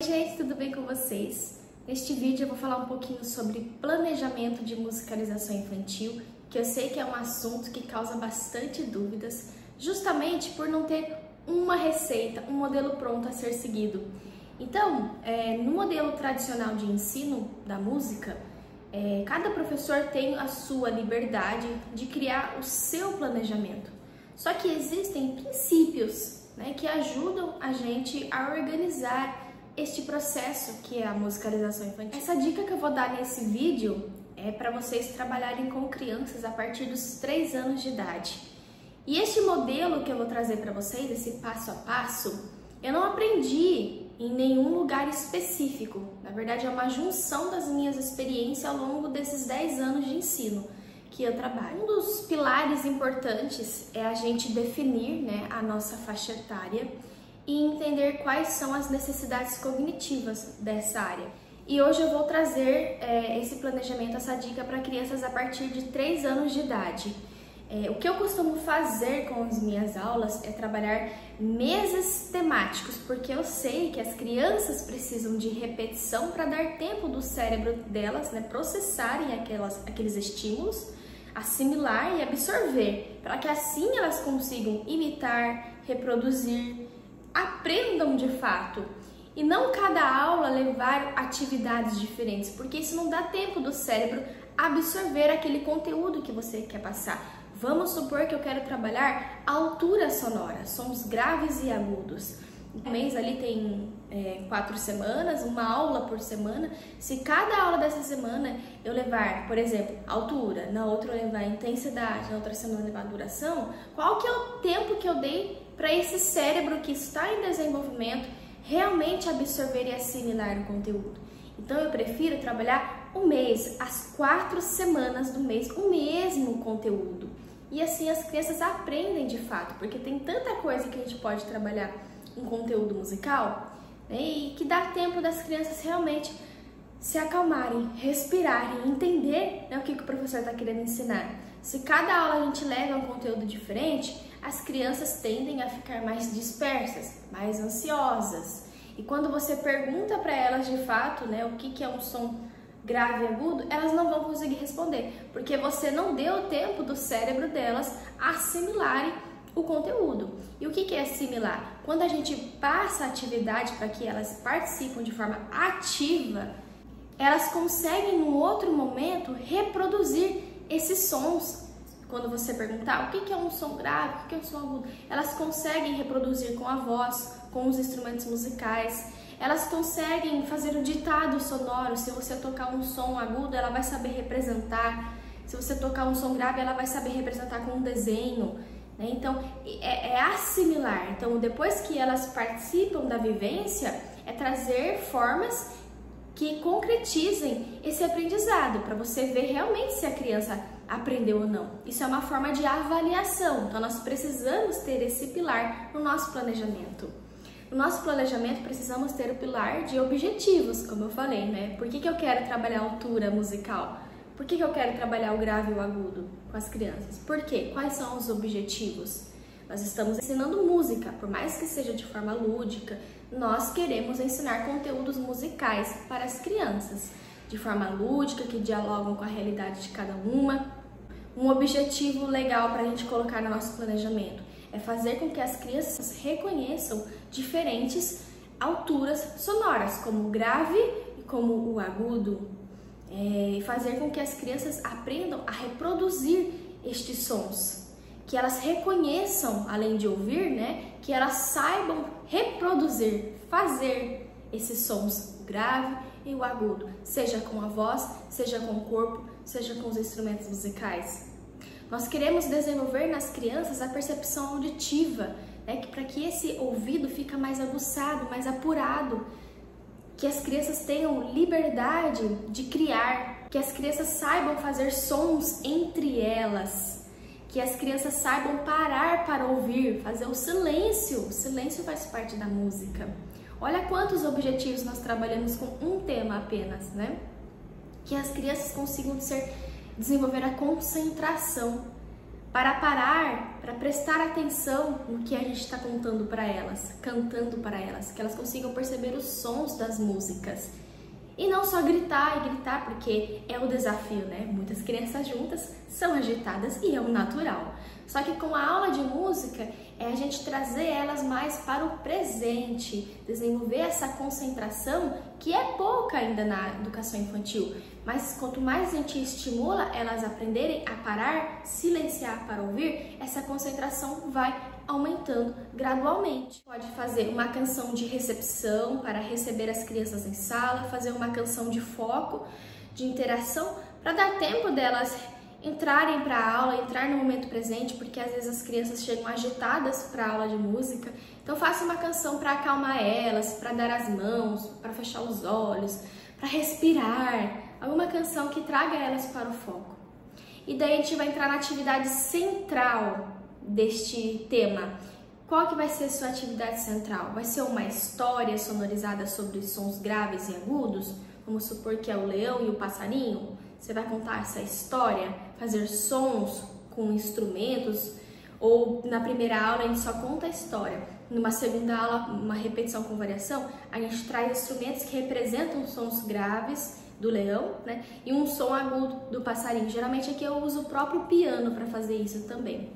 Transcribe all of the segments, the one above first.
Oi gente, tudo bem com vocês? Neste vídeo eu vou falar um pouquinho sobre planejamento de musicalização infantil, que eu sei que é um assunto que causa bastante dúvidas, justamente por não ter uma receita, um modelo pronto a ser seguido. Então, no modelo tradicional de ensino da música, cada professor tem a sua liberdade de criar o seu planejamento. Só que existem princípios, que ajudam a gente a organizar este processo que é a musicalização infantil. Essa dica que eu vou dar nesse vídeo é para vocês trabalharem com crianças a partir dos 3 anos de idade. E este modelo que eu vou trazer para vocês, esse passo a passo, eu não aprendi em nenhum lugar específico. Na verdade, é uma junção das minhas experiências ao longo desses 10 anos de ensino que eu trabalho. Um dos pilares importantes é a gente definir, a nossa faixa etária e entender quais são as necessidades cognitivas dessa área. E hoje eu vou trazer esse planejamento, essa dica para crianças a partir de 3 anos de idade. O que eu costumo fazer com as minhas aulas é trabalhar meses temáticos, porque eu sei que as crianças precisam de repetição para dar tempo do cérebro delas processarem aqueles estímulos, assimilar e absorver, para que assim elas consigam imitar, reproduzir, aprendam de fato, e não cada aula levar atividades diferentes, porque isso não dá tempo do cérebro absorver aquele conteúdo que você quer passar. Vamos supor que eu quero trabalhar altura sonora, sons graves e agudos. Um mês ali tem 4 semanas, uma aula por semana. Se cada aula dessa semana eu levar, por exemplo, altura, na outra eu levar intensidade, na outra semana eu levar duração, qual que é o tempo que eu dei para esse cérebro que está em desenvolvimento realmente absorver e assimilar o conteúdo? Então eu prefiro trabalhar um mês, as 4 semanas do mês, o mesmo conteúdo. E assim as crianças aprendem de fato, porque tem tanta coisa que a gente pode trabalhar em conteúdo musical, e que dá tempo das crianças realmente se acalmarem, respirarem, entender o que o professor está querendo ensinar. Se cada aula a gente leva um conteúdo diferente, as crianças tendem a ficar mais dispersas, mais ansiosas. E quando você pergunta para elas de fato o que é um som grave e agudo, elas não vão conseguir responder, porque você não deu tempo do cérebro delas assimilarem o conteúdo. E o que é assimilar? Quando a gente passa a atividade para que elas participem de forma ativa, elas conseguem, num outro momento, reproduzir esses sons. Quando você perguntar o que é um som grave, o que é um som agudo, elas conseguem reproduzir com a voz, com os instrumentos musicais. Elas conseguem fazer o ditado sonoro. Se você tocar um som agudo, ela vai saber representar. Se você tocar um som grave, ela vai saber representar com um desenho. Então, é assimilar. Então, depois que elas participam da vivência, é trazer formas que concretizem esse aprendizado, para você ver realmente se a criança aprendeu ou não. Isso é uma forma de avaliação. Então, nós precisamos ter esse pilar no nosso planejamento. No nosso planejamento, precisamos ter o pilar de objetivos, como eu falei, Por que eu quero trabalhar a altura musical? Por que eu quero trabalhar o grave e o agudo com as crianças? Por quê? Quais são os objetivos? Nós estamos ensinando música, por mais que seja de forma lúdica, nós queremos ensinar conteúdos musicais para as crianças, de forma lúdica, que dialogam com a realidade de cada uma. Um objetivo legal para a gente colocar no nosso planejamento é fazer com que as crianças reconheçam diferentes alturas sonoras, como o grave e como o agudo. E fazer com que as crianças aprendam a reproduzir estes sons, que elas reconheçam, além de ouvir, que elas saibam reproduzir, fazer esses sons, o grave e o agudo, seja com a voz, seja com o corpo, seja com os instrumentos musicais. Nós queremos desenvolver nas crianças a percepção auditiva, para que esse ouvido fique mais aguçado, mais apurado, que as crianças tenham liberdade de criar, que as crianças saibam fazer sons entre elas, que as crianças saibam parar para ouvir, fazer o silêncio. O silêncio faz parte da música. Olha quantos objetivos nós trabalhamos com um tema apenas, Que as crianças consigam desenvolver a concentração. para parar, para prestar atenção no que a gente está contando para elas, cantando para elas, que elas consigam perceber os sons das músicas. E não só gritar e gritar, porque é o desafio, né? Muitas crianças juntas são agitadas e é o natural. Só que com a aula de música é a gente trazer elas mais para o presente, desenvolver essa concentração que é pouca ainda na educação infantil. Mas quanto mais a gente estimula elas a aprenderem a parar, silenciar para ouvir, essa concentração vai aumentando gradualmente. Pode fazer uma canção de recepção para receber as crianças em sala, fazer uma canção de foco, de interação, para dar tempo delas entrarem para a aula, entrar no momento presente, porque às vezes as crianças chegam agitadas para a aula de música. Então faça uma canção para acalmar elas, para dar as mãos, para fechar os olhos, para respirar, alguma canção que traga elas para o foco. E daí a gente vai entrar na atividade central deste tema. Qual que vai ser a sua atividade central? Vai ser uma história sonorizada sobre sons graves e agudos? Vamos supor que é o leão e o passarinho. Você vai contar essa história, fazer sons com instrumentos, ou na primeira aula a gente só conta a história. Numa segunda aula, uma repetição com variação, a gente traz instrumentos que representam sons graves do leão, né? E um som agudo do passarinho. Geralmente aqui eu uso o próprio piano para fazer isso também.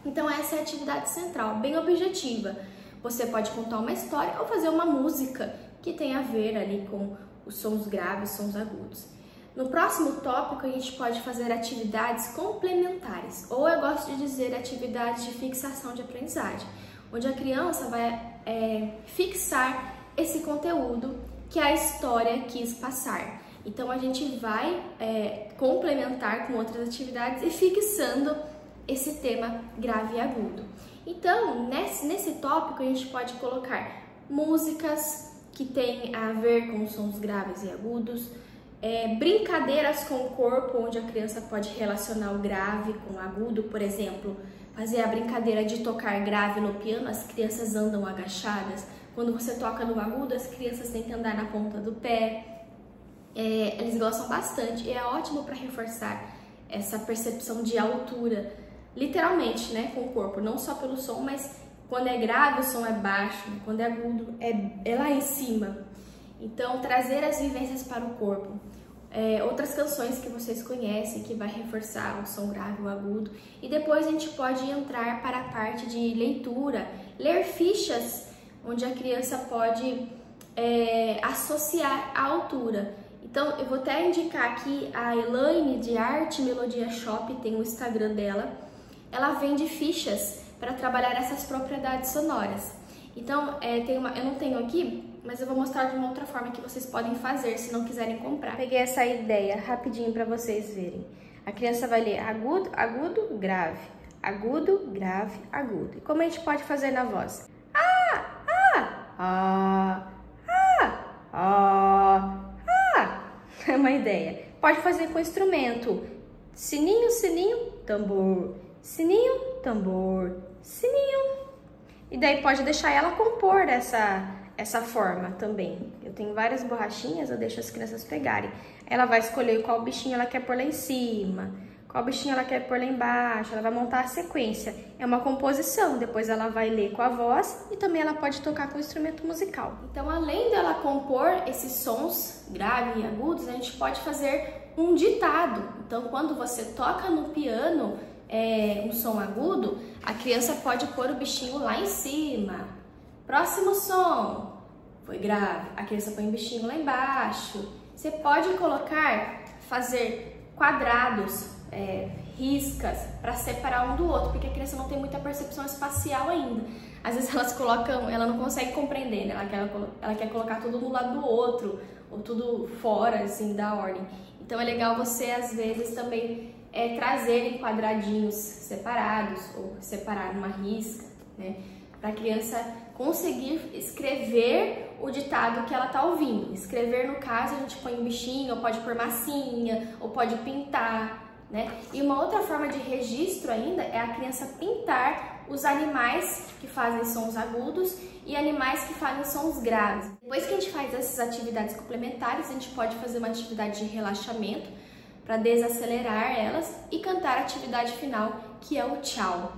Então essa é a atividade central, bem objetiva. Você pode contar uma história ou fazer uma música que tem a ver ali com os sons graves, sons agudos. No próximo tópico a gente pode fazer atividades complementares, ou eu gosto de dizer atividades de fixação de aprendizagem, onde a criança vai fixar esse conteúdo que a história quis passar. Então a gente vai complementar com outras atividades e fixando esse tema grave e agudo. Então, nesse tópico, a gente pode colocar músicas que têm a ver com sons graves e agudos, brincadeiras com o corpo, onde a criança pode relacionar o grave com o agudo, por exemplo, fazer a brincadeira de tocar grave no piano, as crianças andam agachadas. Quando você toca no agudo, as crianças têm que andar na ponta do pé. Eles gostam bastante e é ótimo para reforçar essa percepção de altura, literalmente, né, com o corpo, não só pelo som, mas quando é grave o som é baixo, quando é agudo é lá em cima. Então, trazer as vivências para o corpo. Outras canções que vocês conhecem que vai reforçar o som grave ou agudo. E depois a gente pode entrar para a parte de leitura, ler fichas, onde a criança pode associar a altura. Então, eu vou até indicar aqui a Elaine de Arte Melodia Shop, tem o Instagram dela. Ela vende fichas para trabalhar essas propriedades sonoras. Então, eu não tenho aqui, mas eu vou mostrar de uma outra forma que vocês podem fazer se não quiserem comprar. Peguei essa ideia rapidinho para vocês verem. A criança vai ler agudo, agudo, grave, agudo, grave, agudo. E como a gente pode fazer na voz? É uma ideia. Pode fazer com instrumento. Sininho, sininho, tambor. Sininho, tambor, sininho. E daí pode deixar ela compor essa forma também. Eu tenho várias borrachinhas, eu deixo as crianças pegarem. Ela vai escolher qual bichinho ela quer pôr lá em cima, qual bichinho ela quer pôr lá embaixo, ela vai montar a sequência. É uma composição, depois ela vai ler com a voz e também ela pode tocar com o instrumento musical. Então, além dela compor esses sons graves e agudos, a gente pode fazer um ditado. Então, quando você toca no piano um som agudo, a criança pode pôr o bichinho lá em cima. Próximo som, foi grave, a criança põe o bichinho lá embaixo. Você pode fazer quadrados, riscas, para separar um do outro, porque a criança não tem muita percepção espacial ainda. Às vezes ela não consegue compreender, né? Ela quer colocar tudo no lado do outro, ou tudo fora, assim, da ordem. Então é legal você, às vezes, também trazer em quadradinhos separados, ou separar numa risca, né? Para a criança conseguir escrever o ditado que ela está ouvindo. Escrever, no caso, a gente põe um bichinho, ou pode pôr massinha, ou pode pintar, né? E uma outra forma de registro ainda é a criança pintar os animais que fazem sons agudos e animais que fazem sons graves. Depois que a gente faz essas atividades complementares, a gente pode fazer uma atividade de relaxamento para desacelerar elas e cantar a atividade final, que é o tchau.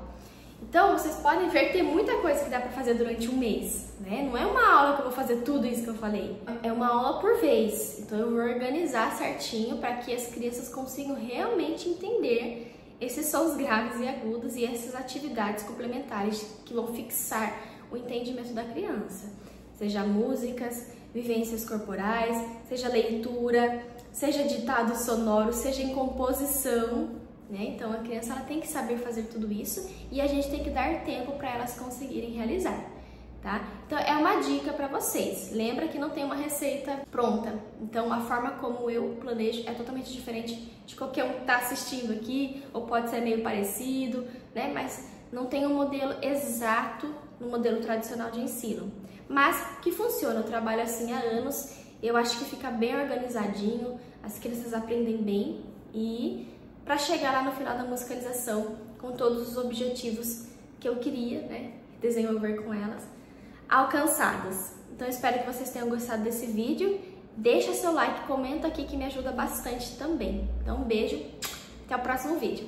Então, vocês podem ver que tem muita coisa que dá para fazer durante um mês, né? Não é uma aula que eu vou fazer tudo isso que eu falei. É uma aula por vez. Então, eu vou organizar certinho para que as crianças consigam realmente entender esses sons graves e agudos e essas atividades complementares que vão fixar o entendimento da criança. Seja músicas, vivências corporais, seja leitura, seja ditado sonoro, seja em composição, né? Então a criança ela tem que saber fazer tudo isso e a gente tem que dar tempo para elas conseguirem realizar, tá? Então é uma dica para vocês. Lembra que não tem uma receita pronta. Então a forma como eu planejo é totalmente diferente de qualquer um que está assistindo aqui, ou pode ser meio parecido, né? Mas não tem um modelo exato no modelo tradicional de ensino. Mas que funciona, eu trabalho assim há anos, eu acho que fica bem organizadinho, as crianças aprendem bem e para chegar lá no final da musicalização com todos os objetivos que eu queria, né, desenvolver com elas, alcançados. Então eu espero que vocês tenham gostado desse vídeo, deixa seu like, comenta aqui que me ajuda bastante também. Então um beijo, até o próximo vídeo.